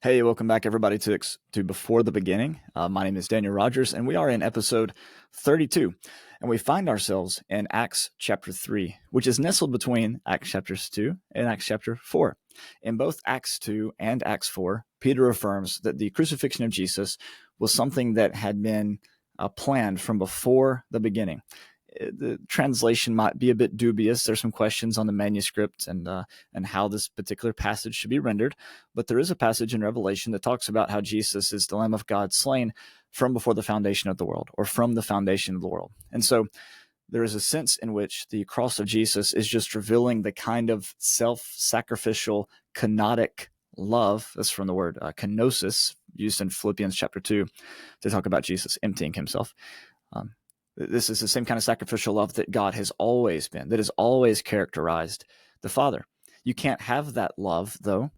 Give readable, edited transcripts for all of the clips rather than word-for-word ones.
Hey, welcome back, everybody, to Before the Beginning. My name is Daniel Rogers, and we are in episode 32. And we find ourselves in Acts chapter 3, which is nestled between Acts chapters 2 and Acts chapter 4. In both Acts 2 and Acts 4, Peter affirms that the crucifixion of Jesus was something that had been planned from before the beginning. The translation might be a bit dubious. There's some questions on the manuscript and how this particular passage should be rendered. But there is a passage in Revelation that talks about how Jesus is the Lamb of God slain from before the foundation of the world, or from the foundation of the world. And so there is a sense in which the cross of Jesus is just revealing the kind of self-sacrificial, kenotic love. That's from the word kenosis, used in Philippians chapter 2 to talk about Jesus emptying himself. This is the same kind of sacrificial love that God has always been, that has always characterized the Father. You can't have that love, though,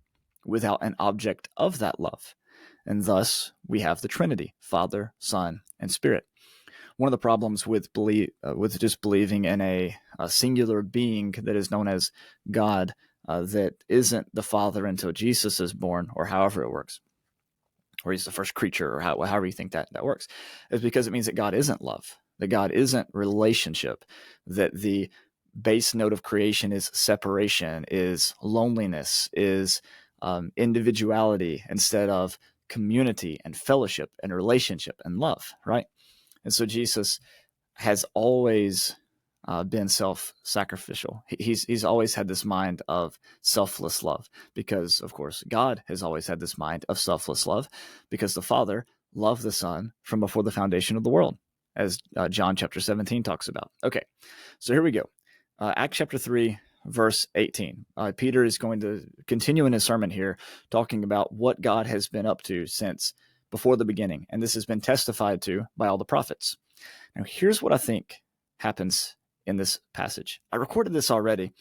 without an object of that love. And thus, we have the Trinity, Father, Son, and Spirit. One of the problems with just believing in a singular being that is known as God that isn't the Father until Jesus is born, or however it works, or he's the first creature, or however you think that works, is because it means that God isn't love, that God isn't relationship, that the base note of creation is separation, is loneliness, is individuality instead of community and fellowship and relationship and love, right? And so Jesus has always been self-sacrificial. He's always had this mind of selfless love because, of course, God has always had this mind of selfless love because the Father loved the Son from before the foundation of the world, as John chapter 17 talks about. Okay, so here we go. Acts chapter 3, verse 18. Peter is going to continue in his sermon here talking about what God has been up to since before the beginning, and this has been testified to by all the prophets. Now, here's what I think happens in this passage. I recorded this already,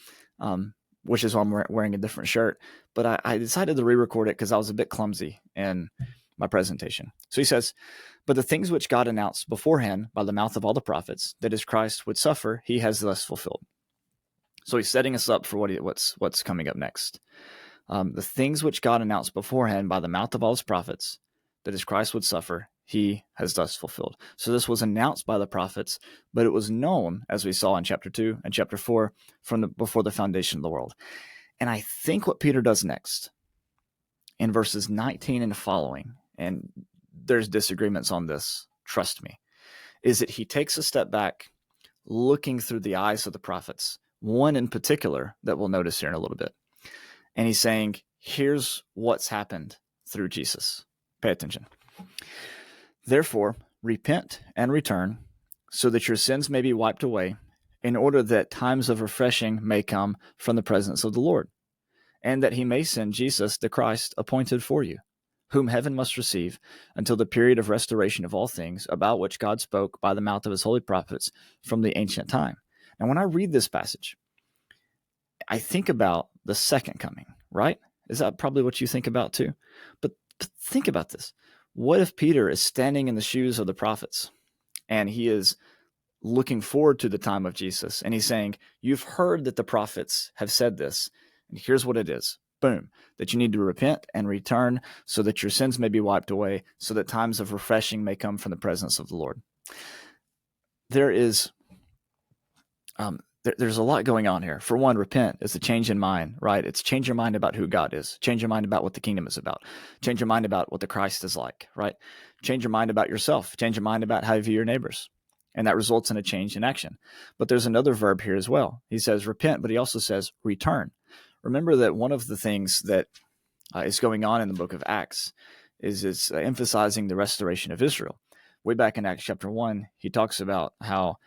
which is why I'm wearing a different shirt, but I decided to re-record it because I was a bit clumsy in my presentation. So he says, "But the things which God announced beforehand by the mouth of all the prophets, that as Christ would suffer, he has thus fulfilled." So he's setting us up for what's coming up next. The things which God announced beforehand by the mouth of all his prophets, that as Christ would suffer, he has thus fulfilled. So this was announced by the prophets, but it was known, as we saw in chapter 2 and chapter 4, before the foundation of the world. And I think what Peter does next, in verses 19 and following, and there's disagreements on this, trust me, is that he takes a step back, looking through the eyes of the prophets, one in particular that we'll notice here in a little bit. And he's saying, here's what's happened through Jesus. Pay attention. "Therefore, repent and return, so that your sins may be wiped away, in order that times of refreshing may come from the presence of the Lord, and that he may send Jesus the Christ appointed for you, whom heaven must receive until the period of restoration of all things, about which God spoke by the mouth of his holy prophets from the ancient time." Now, when I read this passage, I think about the second coming, right? Is that probably what you think about too? But think about this. What if Peter is standing in the shoes of the prophets and he is looking forward to the time of Jesus and he's saying, you've heard that the prophets have said this, and here's what it is. Boom, that you need to repent and return so that your sins may be wiped away, so that times of refreshing may come from the presence of the Lord. There's a lot going on here. For one, repent is a change in mind, right? It's change your mind about who God is. Change your mind about what the kingdom is about. Change your mind about what the Christ is like, right? Change your mind about yourself. Change your mind about how you view your neighbors. And that results in a change in action. But there's another verb here as well. He says repent, but he also says return. Remember that one of the things that is going on in the book of Acts is it's emphasizing the restoration of Israel. Way back in Acts chapter 1, he talks about how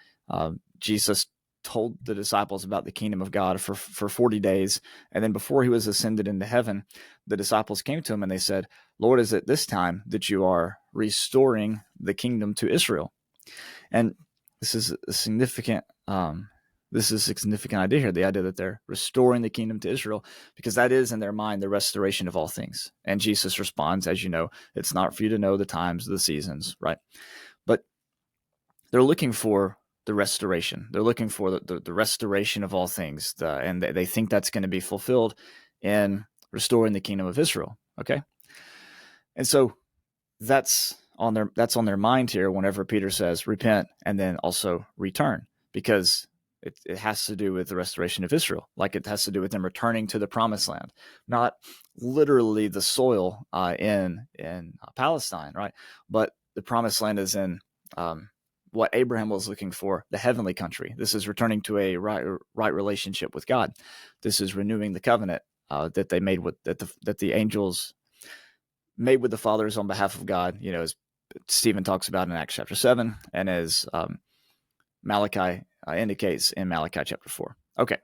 Jesus told the disciples about the kingdom of God for 40 days. And then before he was ascended into heaven, the disciples came to him and they said, "Lord, is it this time that you are restoring the kingdom to Israel?" And this is a significant idea here, the idea that they're restoring the kingdom to Israel, because that is in their mind the restoration of all things. And Jesus responds, as you know, it's not for you to know the times, the seasons, right? But they're looking for the restoration. They're looking for the restoration of all things, and they think that's going to be fulfilled in restoring the kingdom of Israel. Okay, And so that's on their mind here whenever Peter says repent and then also return, because it has to do with the restoration of Israel. Like it has to do with them returning to the promised land, not literally the soil in Palestine, right? But the promised land is in what Abraham was looking for, the heavenly country. This is returning to a right relationship with God. This is renewing the covenant that they made with that the angels made with the fathers on behalf of God, as Stephen talks about in Acts chapter 7, and as Malachi indicates in Malachi chapter 4. Okay.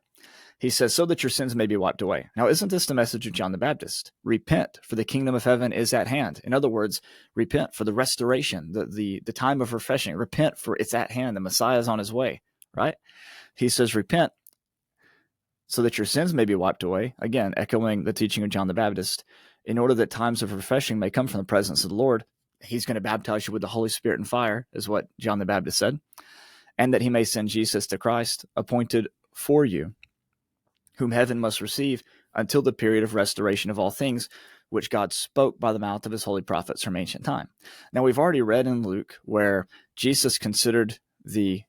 He says, so that your sins may be wiped away. Now, isn't this the message of John the Baptist? Repent, for the kingdom of heaven is at hand. In other words, repent for the restoration, the time of refreshing. Repent, for it's at hand. The Messiah is on his way, right? He says, repent so that your sins may be wiped away. Again, echoing the teaching of John the Baptist, in order that times of refreshing may come from the presence of the Lord. He's going to baptize you with the Holy Spirit and fire, is what John the Baptist said. And that he may send Jesus the Christ, appointed for you, whom heaven must receive until the period of restoration of all things, which God spoke by the mouth of his holy prophets from ancient time. Now, we've already read in Luke where Jesus considered that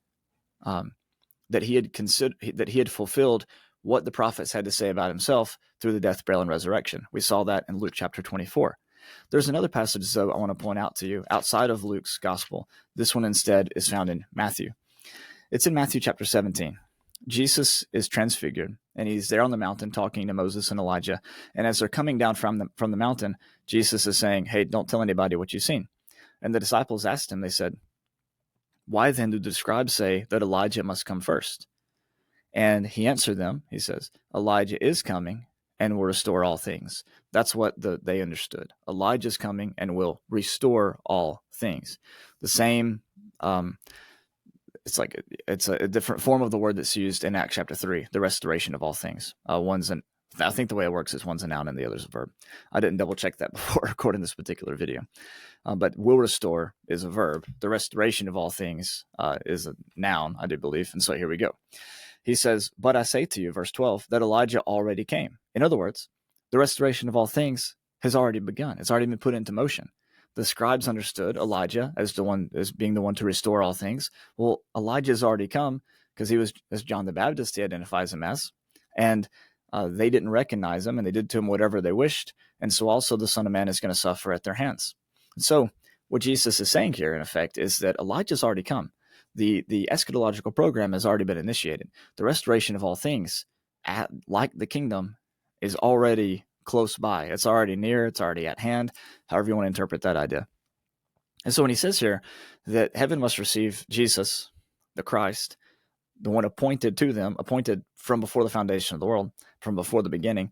he had fulfilled what the prophets had to say about himself through the death, burial, and resurrection. We saw that in Luke chapter 24. There's another passage, though, I want to point out to you outside of Luke's gospel. This one instead is found in Matthew. It's in Matthew chapter 17. Jesus is transfigured, and he's there on the mountain talking to Moses and Elijah. And as they're coming down from the mountain, Jesus is saying, hey, don't tell anybody what you've seen. And the disciples asked him, they said, why then do the scribes say that Elijah must come first? And he answered them, he says, Elijah is coming and will restore all things. That's what they understood. Elijah's coming and will restore all things. The same, it's a different form of the word that's used in Acts chapter 3, the restoration of all things. I think the way it works is one's a noun and the other's a verb. I didn't double check that before recording this particular video. But will restore is a verb. The restoration of all things is a noun, I do believe. And so here we go. He says, but I say to you, verse 12, that Elijah already came. In other words, the restoration of all things has already begun. It's already been put into motion. The scribes understood Elijah as being the one to restore all things. Well, Elijah's already come because he was, as John the Baptist, he identifies him as, and they didn't recognize him, and they did to him whatever they wished. And so also the Son of Man is going to suffer at their hands. And so what Jesus is saying here, in effect, is that Elijah's already come. The eschatological program has already been initiated. The restoration of all things, like the kingdom, is already close by. It's already near. It's already at hand, however you want to interpret that idea. And so when he says here that heaven must receive Jesus, the Christ, the one appointed to them, appointed from before the foundation of the world, from before the beginning,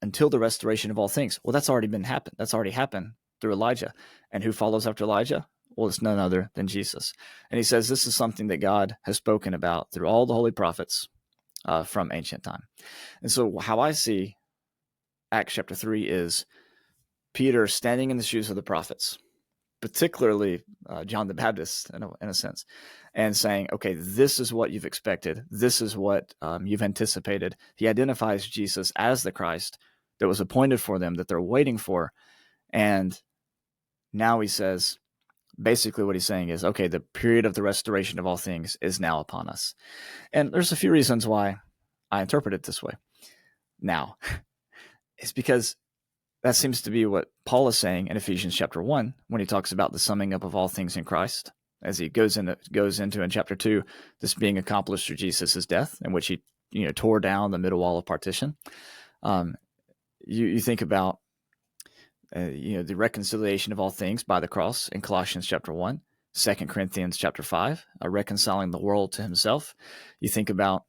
until the restoration of all things. Well, that's already happened. That's already happened through Elijah. And who follows after Elijah? Well, it's none other than Jesus. And he says this is something that God has spoken about through all the holy prophets from ancient time. And so how I see Acts chapter 3 is Peter standing in the shoes of the prophets, particularly John the Baptist in a sense, and saying, okay, this is what you've expected. This is what you've anticipated. He identifies Jesus as the Christ that was appointed for them, that they're waiting for. And now he says, basically what he's saying is, okay, the period of the restoration of all things is now upon us. And there's a few reasons why I interpret it this way. Now, it's because that seems to be what Paul is saying in Ephesians chapter 1 when he talks about the summing up of all things in Christ, as he goes into in chapter 2, this being accomplished through Jesus' death, in which he tore down the middle wall of partition. You think about the reconciliation of all things by the cross in Colossians chapter 1, 2 Corinthians chapter 5, reconciling the world to himself. You think about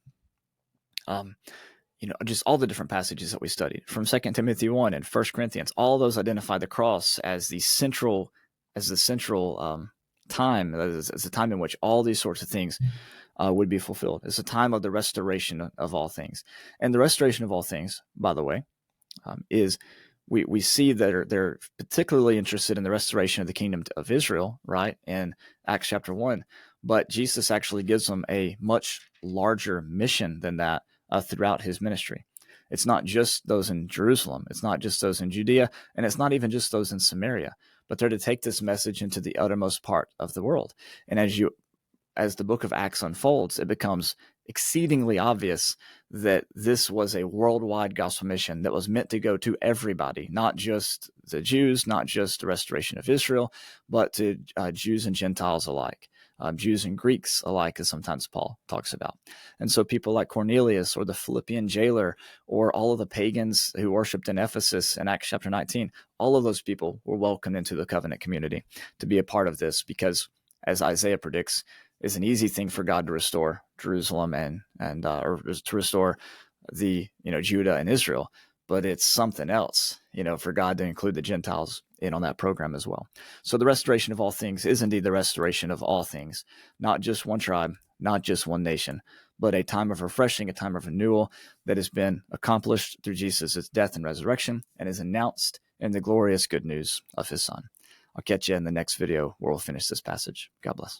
just all the different passages that we studied from 2 Timothy 1 and 1 Corinthians. All those identify the cross as the central time, as the time in which all these sorts of things would be fulfilled. It's a time of the restoration of all things. And the restoration of all things, by the way, is we see that they're particularly interested in the restoration of the kingdom of Israel, right, in Acts chapter 1. But Jesus actually gives them a much larger mission than that throughout his ministry. It's not just those in Jerusalem. It's not just those in Judea, and it's not even just those in Samaria, but they're to take this message into the uttermost part of the world. And as the book of Acts unfolds, it becomes exceedingly obvious that this was a worldwide gospel mission that was meant to go to everybody, not just the Jews, not just the restoration of Israel, but to Jews and Gentiles alike, Jews and Greeks alike, as sometimes Paul talks about. And so people like Cornelius or the Philippian jailer or all of the pagans who worshipped in Ephesus in Acts chapter 19, all of those people were welcomed into the covenant community to be a part of this because, as Isaiah predicts, is an easy thing for God to restore Jerusalem or to restore the Judah and Israel, but it's something else for God to include the Gentiles in on that program as well. So the restoration of all things is indeed the restoration of all things, not just one tribe, not just one nation, but a time of refreshing, a time of renewal that has been accomplished through Jesus' death and resurrection and is announced in the glorious good news of his Son. I'll catch you in the next video where we'll finish this passage. God bless.